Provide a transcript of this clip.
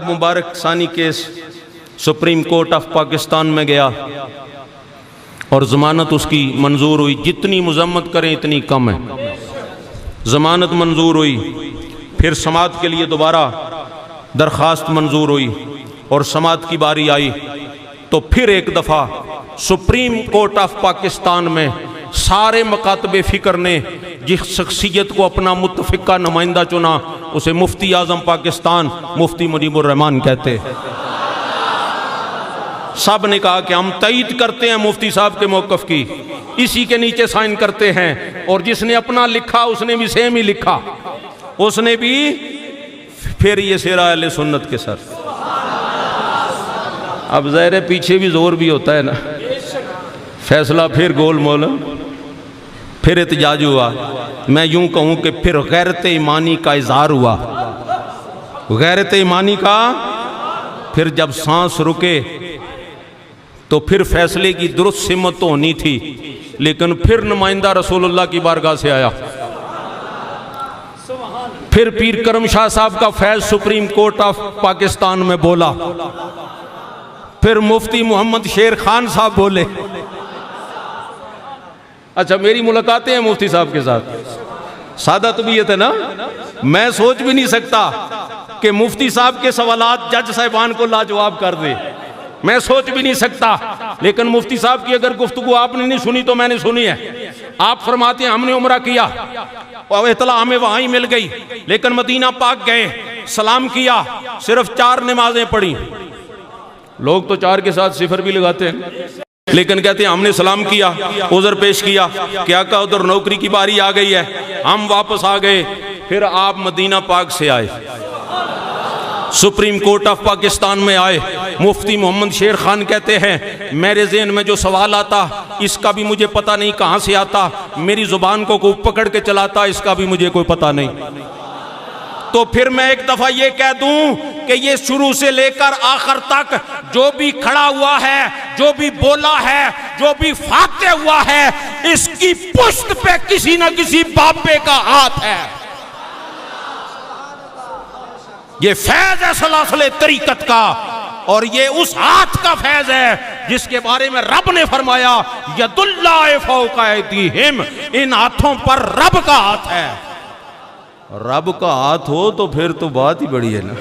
मुबारक सानी case supreme court of Pakistan में गया और ज़मानत उसकी मंजूर हुई। जितनी मजम्मत करें इतनी कम है। ज़मानत मंजूर हुई, फिर समाअत के लिए दोबारा दरख्वास्त मंजूर हुई और समाअत की बारी आई तो फिर एक दफ़ा सुप्रीम कोर्ट ऑफ पाकिस्तान में सारे मकातबे फ़िक्र ने जिस शख्सियत को अपना मुत्तफ़िका नुमाइंदा चुना उसे मुफ्ती आज़म पाकिस्तान मुफ्ती मुजीबुर रहमान कहते हैं। सब ने कहा कि हम तईद करते हैं मुफ्ती साहब के मौक़िफ़ की, इसी के नीचे साइन करते हैं। और जिसने अपना लिखा उसने भी सेम ही लिखा, उसने भी फिर ये सेरा अहले सुन्नत के सर। अब ज़ाहिर पीछे भी जोर भी होता है ना, फैसला फिर गोल मोल, फिर एहतजाज हुआ। मैं यूं कहूं कि फिर गैरत ईमानी का इज़हार हुआ, गैरत ईमानी का। फिर जब सांस रुके तो फिर फैसले की दुरुस्त सिमत तो होनी थी, लेकिन फिर नुमाइंदा रसूलुल्लाह की बारगाह से आया। फिर पीर करम शाह साहब का फैज़ सुप्रीम कोर्ट ऑफ पाकिस्तान में बोला। फिर मुफ्ती मोहम्मद शेर खान साहब बोले। अच्छा, मेरी मुलाकातें हैं मुफ्ती साहब के साथ, सादा तबीयत है ना। मैं सोच भी नहीं सकता कि मुफ्ती साहब के सवालात जज साहिबान को लाजवाब कर दे, मैं सोच भी नहीं सकता। लेकिन मुफ्ती साहब की अगर गुफ्तगू आपने नहीं सुनी तो मैंने सुनी है। आप फरमाते हैं हमने उम्रा किया और इतला हमें वहां ही मिल गई, लेकिन मदीना पाक गए, सलाम किया, सिर्फ 4 नमाजें पढ़ी। लोग तो 4 के साथ सिफर भी लगाते हैं, लेकिन कहते हैं हमने सलाम किया, उधर पेश किया, क्या कहा उधर नौकरी की बारी आ गई है, हम वापस आ गए। फिर आप मदीना पाक से आए, सुप्रीम कोर्ट ऑफ पाकिस्तान में आए। मुफ्ती मोहम्मद शेर खान कहते हैं मेरे ज़हन में जो सवाल आता इसका भी मुझे पता नहीं कहाँ से आता, मेरी ज़ुबान को कोई पकड़ के चलाता इसका भी मुझे कोई पता नहीं। तो फिर मैं एक दफ़ा ये कह दूं कि ये शुरू से लेकर आखिर तक जो भी खड़ा हुआ है, जो भी बोला है, जो भी फाते हुआ है, इसकी पुश्त पे किसी न किसी बाबे का हाथ है। ये फैज है सलासले तरीकत का, और ये उस हाथ का फैज है जिसके बारे में रब ने फरमाया यदुल्लाह फौका ऐदीहिम, इन हाथों पर रब का हाथ है। रब का हाथ हो तो फिर तो बात ही बड़ी है ना।